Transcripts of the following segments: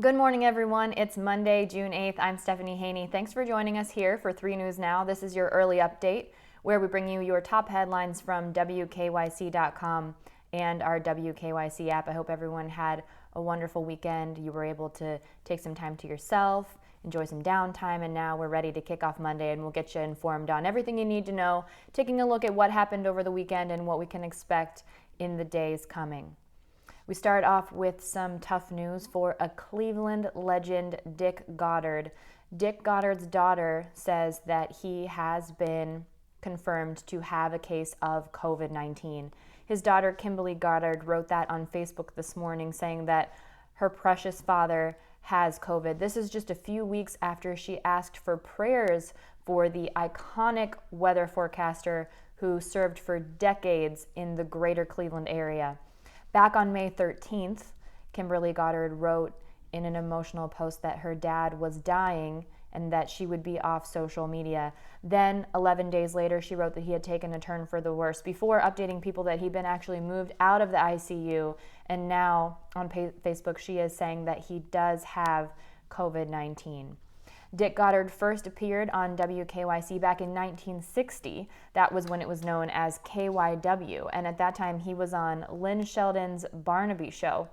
Good morning, everyone. It's Monday, June 8th. I'm Stephanie Haney. Thanks for joining us here for 3 News Now. This is your early update where we bring you your top headlines from WKYC.com and our WKYC app. I hope everyone had a wonderful weekend. You were able to take some time to yourself, enjoy some downtime, and now we're ready to kick off Monday, and we'll get you informed on everything you need to know, taking a look at what happened over the weekend and what we can expect in the days coming. We start off with some tough news for a Cleveland legend, Dick Goddard. Dick Goddard's daughter says that he has been confirmed to have a case of COVID-19. His daughter, Kimberly Goddard, wrote that on Facebook this morning, saying that her precious father has COVID. This is just a few weeks after she asked for prayers for the iconic weather forecaster who served for decades in the greater Cleveland area. Back on May 13th, Kimberly Goddard wrote in an emotional post that her dad was dying and that she would be off social media. Then, 11 days later, she wrote that he had taken a turn for the worse, before updating people that he'd been actually moved out of the ICU. And now, on Facebook, she is saying that he does have COVID-19. Dick Goddard first appeared on WKYC back in 1960. That was when it was known as KYW, and at that time he was on Lynn Sheldon's Barnaby Show.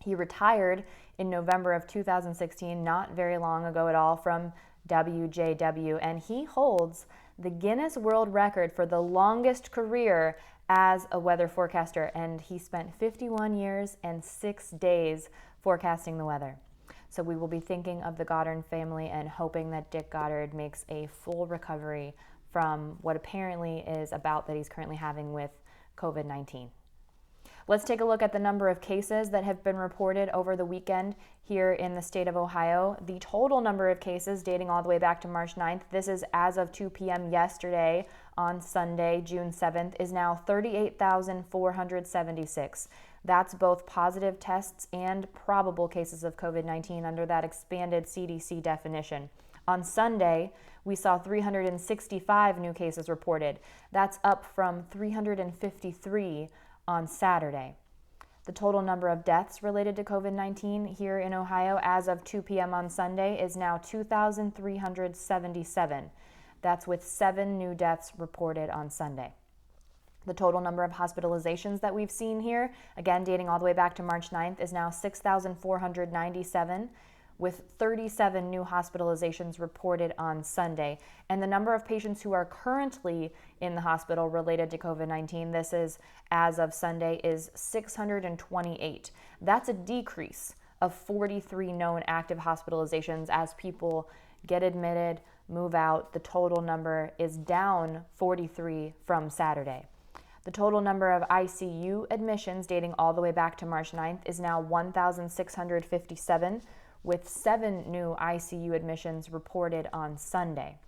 He retired in November of 2016, not very long ago at all, from WJW, and he holds the Guinness World Record for the longest career as a weather forecaster, and he spent 51 years and 6 days forecasting the weather. So we will be thinking of the Goddard family and hoping that Dick Goddard makes a full recovery from what apparently is a bout that he's currently having with COVID-19. Let's take a look at the number of cases that have been reported over the weekend here in the state of Ohio. The total number of cases dating all the way back to March 9th, this is as of 2 p.m. yesterday on Sunday, June 7th, is now 38,476. That's both positive tests and probable cases of COVID-19 under that expanded CDC definition. On Sunday, we saw 365 new cases reported. That's up from 353 on Saturday. The total number of deaths related to COVID-19 here in Ohio as of 2 p.m. on Sunday is now 2,377. That's with 7 new deaths reported on Sunday. The total number of hospitalizations that we've seen here, again dating all the way back to March 9th, is now 6,497, with 37 new hospitalizations reported on Sunday. And the number of patients who are currently in the hospital related to COVID-19, this is as of Sunday, is 628. That's a decrease of 43 known active hospitalizations as people get admitted, move out. The total number is down 43 from Saturday. The total number of ICU admissions dating all the way back to March 9th is now 1,657, with 7 new ICU admissions reported on Sunday.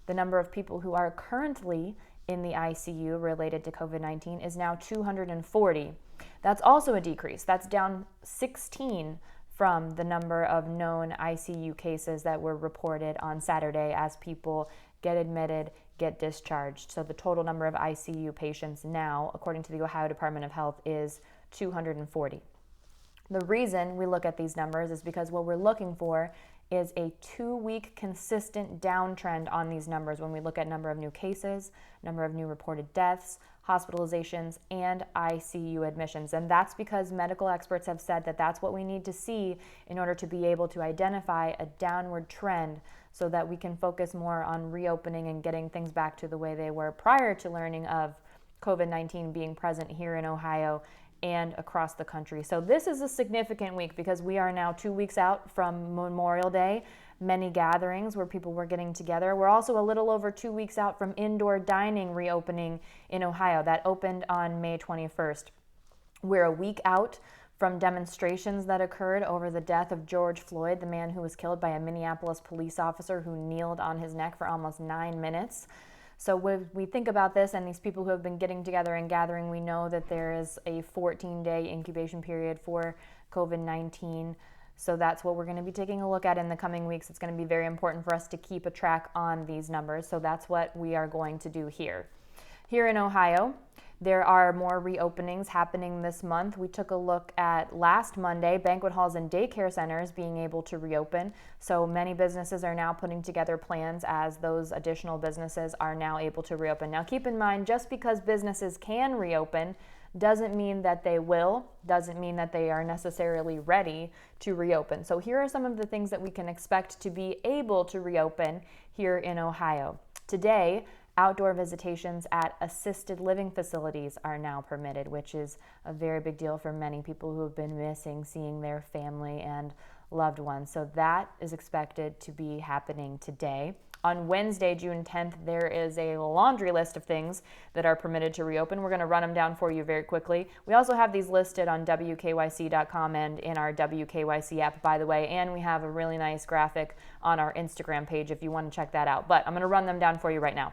The number of people who are currently in the ICU related to COVID-19 is now 240. That's also a decrease. That's down 16 from the number of known ICU cases that were reported on Saturday as people get admitted, get discharged. So the total number of ICU patients now, according to the Ohio Department of Health, is 240. The reason we look at these numbers is because what we're looking for is a 2-week consistent downtrend on these numbers when we look at number of new cases, number of new reported deaths, hospitalizations, and ICU admissions. And that's because medical experts have said that that's what we need to see in order to be able to identify a downward trend so that we can focus more on reopening and getting things back to the way they were prior to learning of COVID-19 being present here in Ohio and across the country. So this is a significant week because we are now 2 weeks out from Memorial Day, many gatherings where people were getting together. We're also a little over 2 weeks out from indoor dining reopening in Ohio. That opened on May 21st. We're a week out from demonstrations that occurred over the death of George Floyd, the man who was killed by a Minneapolis police officer who kneeled on his neck for almost 9 minutes. So when we think about this and these people who have been getting together and gathering, we know that there is a 14-day incubation period for COVID-19. So that's what we're going to be taking a look at in the coming weeks. It's going to be very important for us to keep a track on these numbers. So that's what we are going to do here. Here in Ohio, There are more reopenings happening this month. We took a look at last Monday, banquet halls and daycare centers being able to reopen. So many businesses are now putting together plans as those additional businesses are now able to reopen. Now keep in mind, just because businesses can reopen doesn't mean that they will, doesn't mean that they are necessarily ready to reopen. So here are some of the things that we can expect to be able to reopen here in Ohio. Today, outdoor visitations at assisted living facilities are now permitted, which is a very big deal for many people who have been missing seeing their family and loved ones. So that is expected to be happening today. On Wednesday, June 10th, there is a laundry list of things that are permitted to reopen. We're going to run them down for you very quickly. We also have these listed on WKYC.com and in our WKYC app, by the way, and we have a really nice graphic on our Instagram page if you want to check that out. But I'm going to run them down for you right now.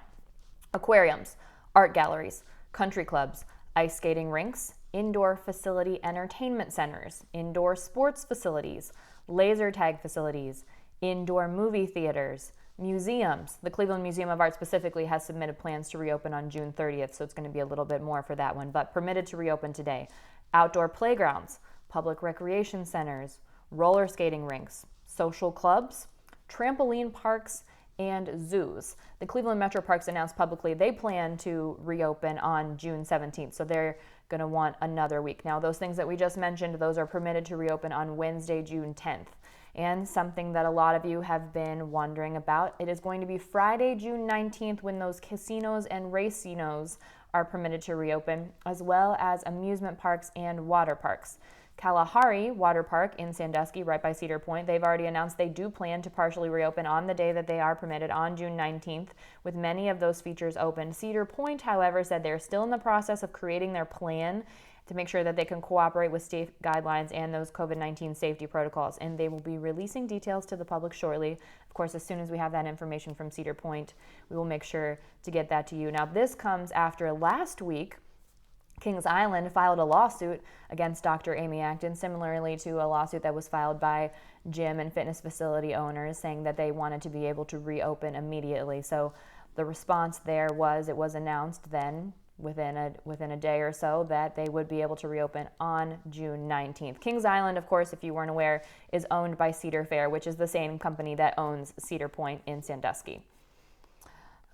Aquariums, art galleries, country clubs, ice skating rinks, indoor facility entertainment centers, indoor sports facilities, laser tag facilities, indoor movie theaters, museums. The Cleveland Museum of Art specifically has submitted plans to reopen on June 30th, so it's going to be a little bit more for that one, but permitted to reopen today. Outdoor playgrounds, public recreation centers, roller skating rinks, social clubs, trampoline parks, and zoos. The Cleveland Metro Parks announced publicly they plan to reopen on June 17th, so they're going to want another week. Now, those things that we just mentioned, those are permitted to reopen on Wednesday, June 10th. And something that a lot of you have been wondering about, it is going to be Friday, June 19th when those casinos and racinos are permitted to reopen, as well as amusement parks and water parks. Kalahari Water Park in Sandusky, right by Cedar Point, they've already announced they do plan to partially reopen on the day that they are permitted on June 19th, with many of those features open. Cedar Point, however, said they're still in the process of creating their plan to make sure that they can cooperate with state guidelines and those COVID-19 safety protocols, and they will be releasing details to the public shortly. Of course, as soon as we have that information from Cedar Point, we will make sure to get that to you. Now, this comes after last week, Kings Island filed a lawsuit against Dr. Amy Acton, similarly to a lawsuit that was filed by gym and fitness facility owners, saying that they wanted to be able to reopen immediately. So the response there was, it was announced then within a day or so that they would be able to reopen on June 19th. Kings Island, of course, if you weren't aware, is owned by Cedar Fair, which is the same company that owns Cedar Point in Sandusky.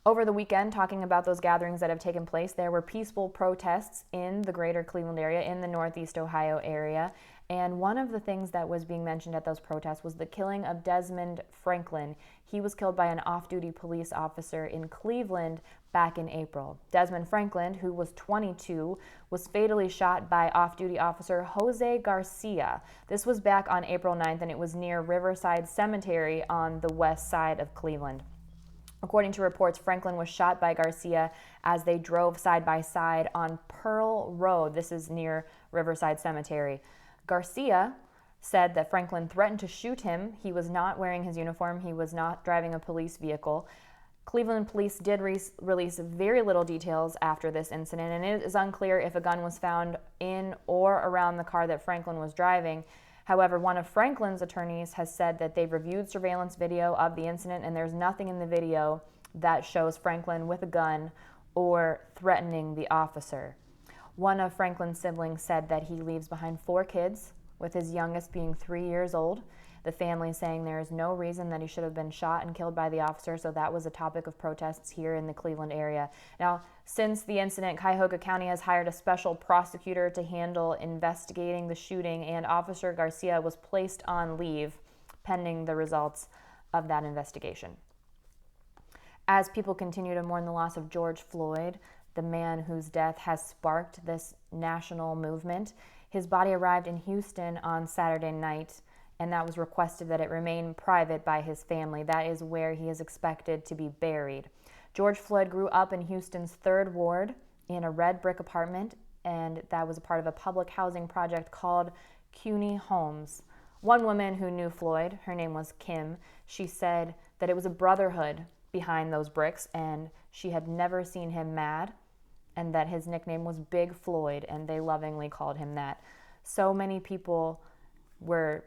Over the weekend, talking about those gatherings that have taken place, there were peaceful protests in the greater Cleveland area, in the Northeast Ohio area. And one of the things that was being mentioned at those protests was the killing of Desmond Franklin. He was killed by an off-duty police officer in Cleveland back in April. Desmond Franklin, who was 22, was fatally shot by off-duty officer Jose Garcia. This was back on April 9th, and it was near Riverside Cemetery on the west side of Cleveland. According to reports, Franklin was shot by Garcia as they drove side by side on Pearl Road. This is near Riverside Cemetery. Garcia said that Franklin threatened to shoot him. He was not wearing his uniform. He was not driving a police vehicle. Cleveland police did release very little details after this incident, and it is unclear if a gun was found in or around the car that Franklin was driving. However, one of Franklin's attorneys has said that they've reviewed surveillance video of the incident, and there's nothing in the video that shows Franklin with a gun or threatening the officer. One of Franklin's siblings said that he leaves behind 4 kids, with his youngest being 3 years old. The family saying there is no reason that he should have been shot and killed by the officer, so that was a topic of protests here in the Cleveland area. Now, since the incident, Cuyahoga County has hired a special prosecutor to handle investigating the shooting, and Officer Garcia was placed on leave pending the results of that investigation. As people continue to mourn the loss of George Floyd, the man whose death has sparked this national movement, his body arrived in Houston on Saturday night, and that was requested that it remain private by his family. That is where he is expected to be buried. George Floyd grew up in Houston's 3rd Ward in a red brick apartment, and that was a part of a public housing project called CUNY Homes. One woman who knew Floyd, her name was Kim, she said that it was a brotherhood behind those bricks, and she had never seen him mad, and that his nickname was Big Floyd, and they lovingly called him that. So many people were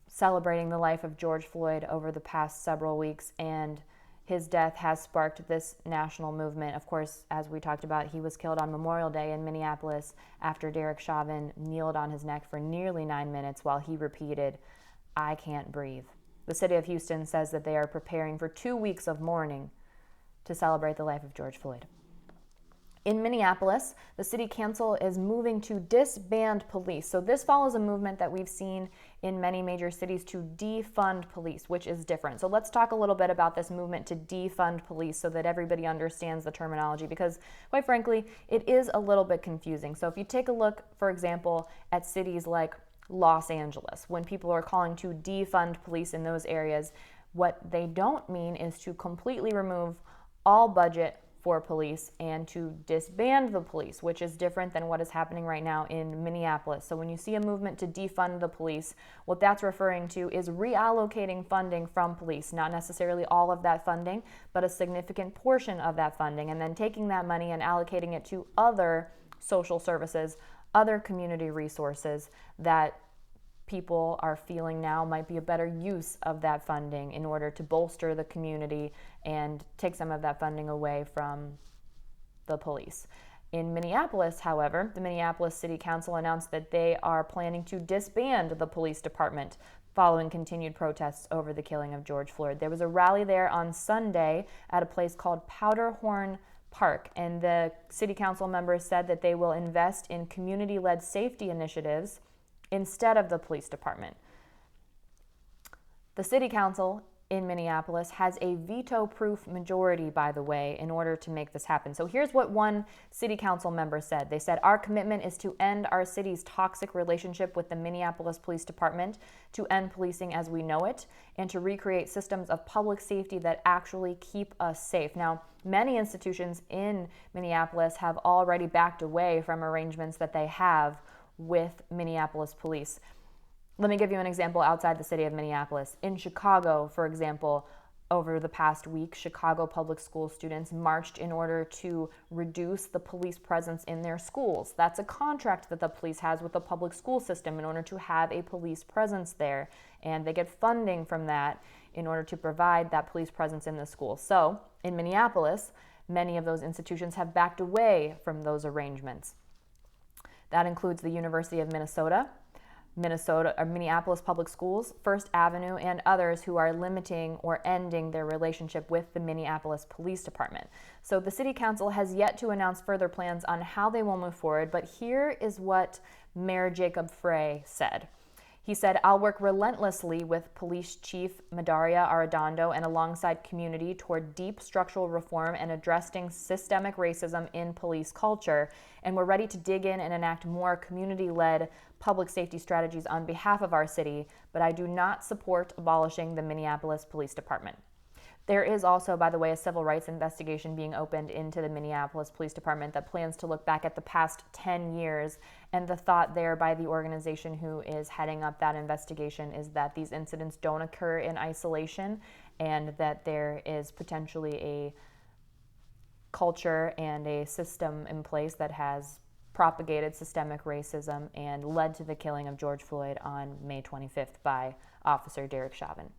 celebrating the life of George Floyd over the past several weeks, and His death has sparked this national movement. Of course, as we talked about, he was killed on Memorial Day in Minneapolis after Derek Chauvin kneeled on his neck for nearly 9 minutes while he repeated, "I can't breathe." The city of Houston says that they are preparing for 2 weeks of mourning to celebrate the life of George Floyd. In Minneapolis, the city council is moving to disband police. So this follows a movement that we've seen in many major cities to defund police, which is different. So let's talk a little bit about this movement to defund police so that everybody understands the terminology, because quite frankly, it is a little bit confusing. So if you take a look, for example, at cities like Los Angeles, when people are calling to defund police in those areas, what they don't mean is to completely remove all budget for police and to disband the police, which is different than what is happening right now in Minneapolis. So when you see a movement to defund the police, what that's referring to is reallocating funding from police, not necessarily all of that funding, but a significant portion of that funding, and then taking that money and allocating it to other social services, other community resources that people are feeling now might be a better use of that funding in order to bolster the community and take some of that funding away from the police. In Minneapolis, however, the Minneapolis City Council announced that they are planning to disband the police department following continued protests over the killing of George Floyd. There was a rally there on Sunday at a place called Powderhorn Park, and the city council members said that they will invest in community-led safety initiatives instead of the police department. The city council in Minneapolis has a veto-proof majority, by the way, in order to make this happen. So here's what one city council member said. They said, "Our commitment is to end our city's toxic relationship with the Minneapolis Police Department, to end policing as we know it, and to recreate systems of public safety that actually keep us safe." Now, many institutions in Minneapolis have already backed away from arrangements that they have with Minneapolis police. Let me give you an example outside the city of Minneapolis. In Chicago, for example, over the past week, Chicago public school students marched in order to reduce the police presence in their schools. That's a contract that the police has with the public school system in order to have a police presence there, and they get funding from that in order to provide that police presence in the schools. So, in Minneapolis, many of those institutions have backed away from those arrangements. That includes the University of Minneapolis Public Schools, First Avenue, and others who are limiting or ending their relationship with the Minneapolis Police Department. So the City Council has yet to announce further plans on how they will move forward, but here is what Mayor Jacob Frey said. He said, "I'll work relentlessly with Police Chief Madaria Arredondo and alongside community toward deep structural reform and addressing systemic racism in police culture. And we're ready to dig in and enact more community-led public safety strategies on behalf of our city, but I do not support abolishing the Minneapolis Police Department." There is also, by the way, a civil rights investigation being opened into the Minneapolis Police Department that plans to look back at the past 10 years. And the thought there by the organization who is heading up that investigation is that these incidents don't occur in isolation and that there is potentially a culture and a system in place that has propagated systemic racism and led to the killing of George Floyd on May 25th by Officer Derek Chauvin.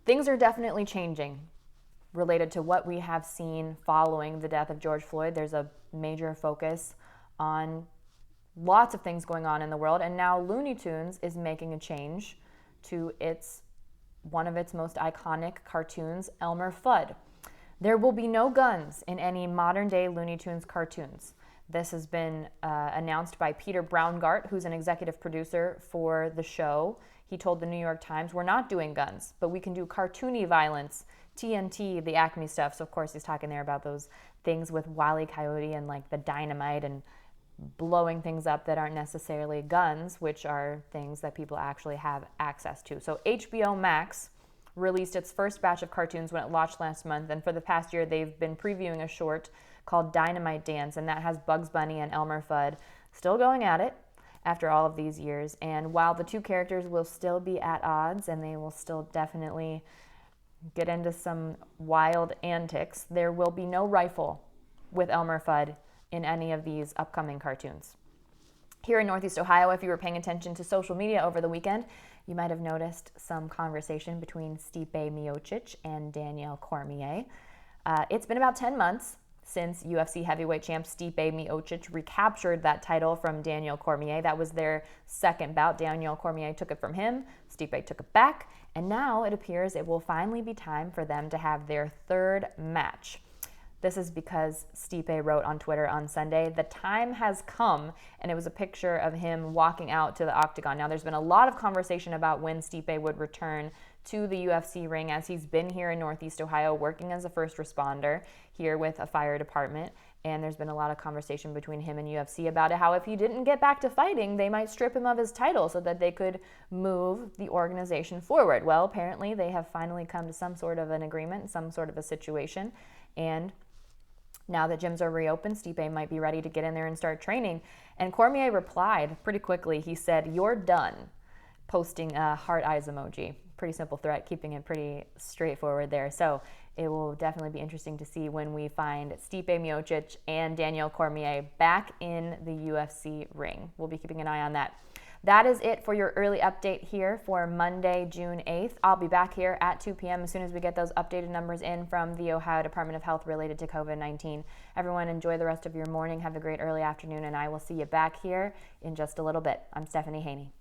Things are definitely changing related to what we have seen following the death of George Floyd. There's a major focus on lots of things going on in the world, and now Looney Tunes is making a change to one of its most iconic cartoons, Elmer Fudd. There will be no guns in any modern-day Looney Tunes cartoons. This has been announced by Peter Braungart, who's an executive producer for the show. He told the New York Times, "We're not doing guns, but we can do cartoony violence, TNT, the Acme stuff." So, of course, he's talking there about those things with Wile E. Coyote and like the dynamite and blowing things up that aren't necessarily guns, which are things that people actually have access to. So HBO Max released its first batch of cartoons when it launched last month, and for the past year they've been previewing a short called Dynamite Dance, and that has Bugs Bunny and Elmer Fudd still going at it after all of these years. And while the two characters will still be at odds and they will still definitely get into some wild antics, there will be no rifle with Elmer Fudd in any of these upcoming cartoons. Here in Northeast Ohio, if you were paying attention to social media over the weekend, you might have noticed some conversation between Stipe Miocic and Daniel Cormier. It's been about 10 months since UFC heavyweight champ Stipe Miocic recaptured that title from Daniel Cormier. That was their second bout. Daniel Cormier took it from him, Stipe took it back, and now it appears it will finally be time for them to have their third match. This is because Stipe wrote on Twitter on Sunday, "The time has come," and it was a picture of him walking out to the octagon. Now, there's been a lot of conversation about when Stipe would return to the UFC ring, as he's been here in Northeast Ohio working as a first responder here with a fire department. And there's been a lot of conversation between him and UFC about it, how if he didn't get back to fighting, they might strip him of his title so that they could move the organization forward. Well, apparently they have finally come to some sort of an agreement, some sort of a situation, and now that gyms are reopened, Stipe might be ready to get in there and start training. And Cormier replied pretty quickly. He said, "You're done," posting a heart eyes emoji. Pretty simple threat, keeping it pretty straightforward there. So it will definitely be interesting to see when we find Stipe Miocic and Daniel Cormier back in the UFC ring. We'll be keeping an eye on that. That is it for your early update here for Monday, June 8th. I'll be back here at 2 p.m. as soon as we get those updated numbers in from the Ohio Department of Health related to COVID-19. Everyone, enjoy the rest of your morning. Have a great early afternoon, and I will see you back here in just a little bit. I'm Stephanie Haney.